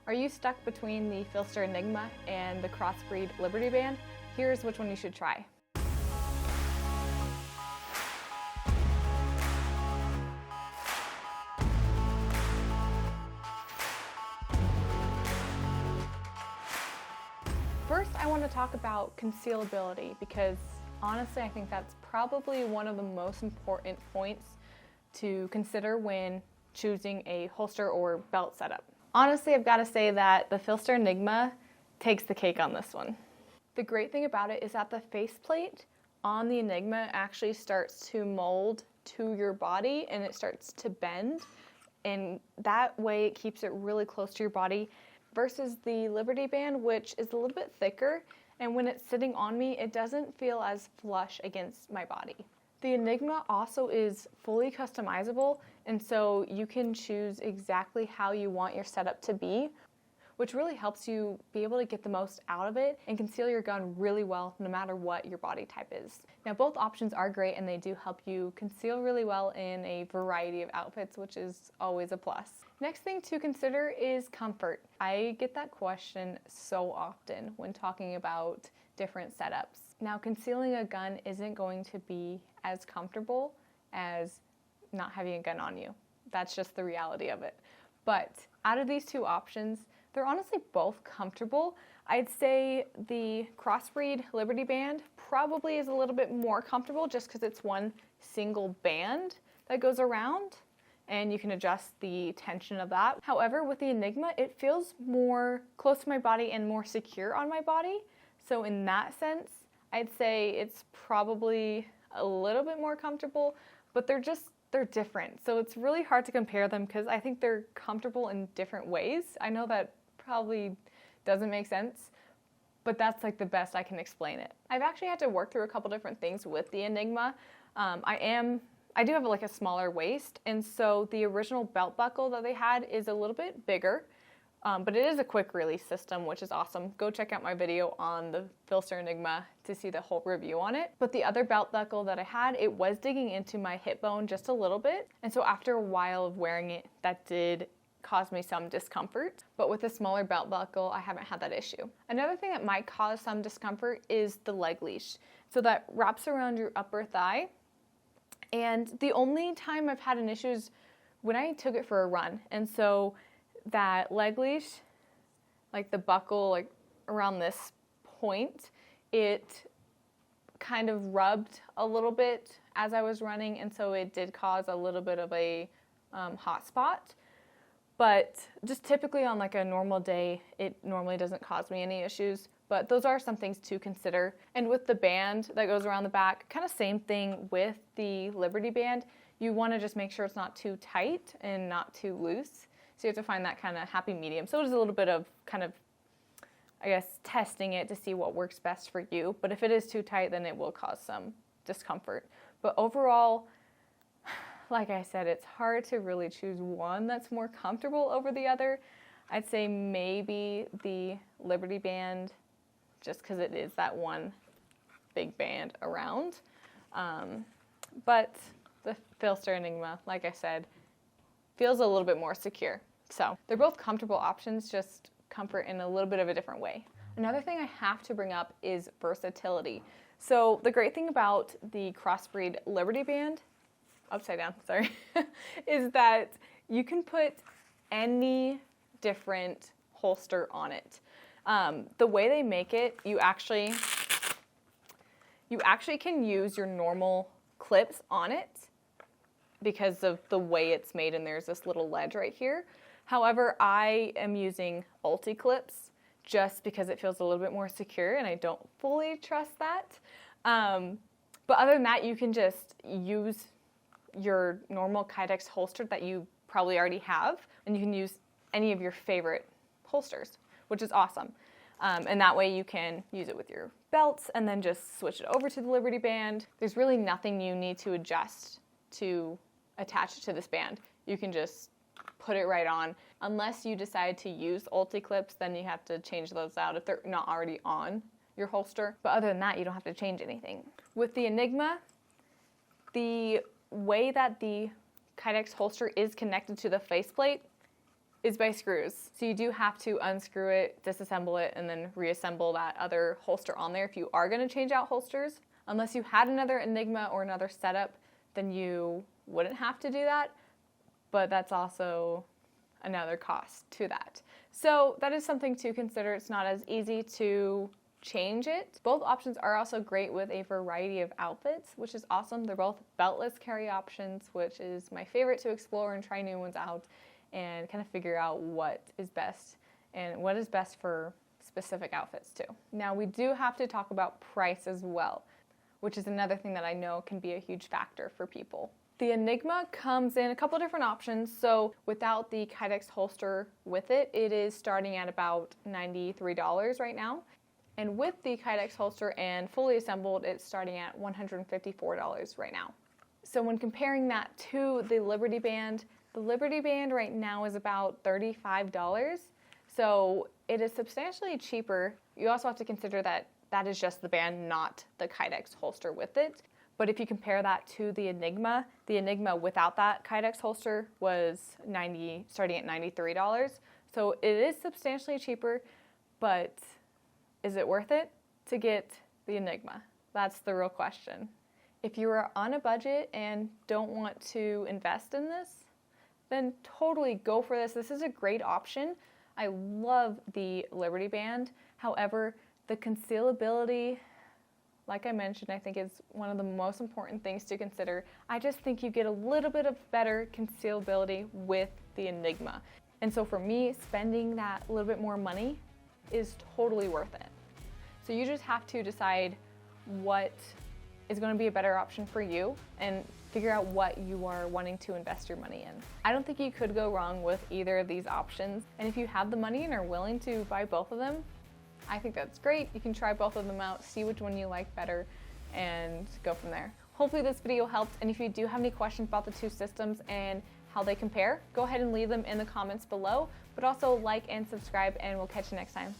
Are you stuck between the PHLster Enigma and the Crossbreed Liberty Band? Here's which one you should try. First, I want to talk about concealability because honestly, I think that's probably one of the most important points to consider when choosing a holster or belt setup. Honestly, I've got to say that the PHLster Enigma takes the cake on this one. The great thing about it is that the faceplate on the Enigma actually starts to mold to your body and it starts to bend, and that way it keeps it really close to your body versus the Liberty Band, which is a little bit thicker, and when it's sitting on me, it doesn't feel as flush against my body. The Enigma also is fully customizable, and so you can choose exactly how you want your setup to be, which really helps you be able to get the most out of it and conceal your gun really well no matter what your body type is. Now, both options are great and they do help you conceal really well in a variety of outfits, which is always a plus. Next thing to consider is comfort. I get that question so often when talking about different setups. Now, concealing a gun isn't going to be as comfortable as not having a gun on you. That's just the reality of it. But out of these two options, they're honestly both comfortable. I'd say the Crossbreed Liberty Band probably is a little bit more comfortable just because it's one single band that goes around and you can adjust the tension of that. However, with the Enigma, it feels more close to my body and more secure on my body. So in that sense, I'd say it's probably a little bit more comfortable, but they're different. So it's really hard to compare them because I think they're comfortable in different ways. I know that probably doesn't make sense, but that's like the best I can explain it. I've actually had to work through a couple different things with the Enigma. I do have like a smaller waist, and so the original belt buckle that they had is a little bit bigger, but it is a quick release system, which is awesome. Go check out my video on the PHLster Enigma to see the whole review on it. But the other belt buckle that I had, it was digging into my hip bone just a little bit, and so after a while of wearing it, that did cause me some discomfort. But with a smaller belt buckle, I haven't had that issue. Another thing that might cause some discomfort is the leg leash. So that wraps around your upper thigh. And the only time I've had an issue is when I took it for a run. And so that leg leash, like the buckle, like around this point, it kind of rubbed a little bit as I was running. And so it did cause a little bit of a hot spot. But just typically on like a normal day, it normally doesn't cause me any issues. But those are some things to consider. And with the band that goes around the back, kind of same thing with the Liberty Band. You want to just make sure it's not too tight and not too loose. So you have to find that kind of happy medium. So it is a little bit of kind of, I guess, testing it to see what works best for you. But if it is too tight, then it will cause some discomfort. But overall, like I said, it's hard to really choose one that's more comfortable over the other. I'd say maybe the Liberty Band, just because it is that one big band around. But the PHLster Enigma, like I said, feels a little bit more secure. So they're both comfortable options, just comfort in a little bit of a different way. Another thing I have to bring up is versatility. So the great thing about the Crossbreed Liberty Band, upside down, sorry, is that you can put any different holster on it. The way they make it, you actually can use your normal clips on it because of the way it's made, and there's this little ledge right here. However, I am using ulti clips just because it feels a little bit more secure, and I don't fully trust that. But other than that, you can just use your normal Kydex holster that you probably already have, and you can use any of your favorite holsters, which is awesome. And that way you can use it with your belts and then just switch it over to the Liberty Band. There's really nothing you need to adjust to attach it to this band. You can just put it right on. Unless you decide to use ulti clips, then you have to change those out if they're not already on your holster. But other than that, you don't have to change anything. With the Enigma, the way that the Kydex holster is connected to the faceplate is by screws. So you do have to unscrew it, disassemble it, and then reassemble that other holster on there if you are going to change out holsters. Unless you had another Enigma or another setup, then you wouldn't have to do that, but that's also another cost to that. So that is something to consider. It's not as easy to change it. Both options are also great with a variety of outfits, which is awesome. They're both beltless carry options, which is my favorite to explore and try new ones out and kind of figure out what is best and what is best for specific outfits too. Now we do have to talk about price as well, which is another thing that I know can be a huge factor for people. The Enigma comes in a couple different options. So without the Kydex holster with it, it is starting at about $93 right now. And with the Kydex holster and fully assembled, it's starting at $154 right now. So when comparing that to the Liberty Band right now is about $35. So it is substantially cheaper. You also have to consider that that is just the band, not the Kydex holster with it. But if you compare that to the Enigma without that Kydex holster was starting at $93. So it is substantially cheaper, but is it worth it to get the Enigma? That's the real question. If you are on a budget and don't want to invest in this, then totally go for this. This is a great option. I love the Liberty Band. However, the concealability, like I mentioned, I think is one of the most important things to consider. I just think you get a little bit of better concealability with the Enigma. And so for me, spending that little bit more money is totally worth it. So you just have to decide what is going to be a better option for you and figure out what you are wanting to invest your money in. I don't think you could go wrong with either of these options. And if you have the money and are willing to buy both of them, I think that's great. You can try both of them out, see which one you like better, and go from there. Hopefully this video helped, and if you do have any questions about the two systems and how they compare, go ahead and leave them in the comments below, but also like and subscribe, and we'll catch you next time.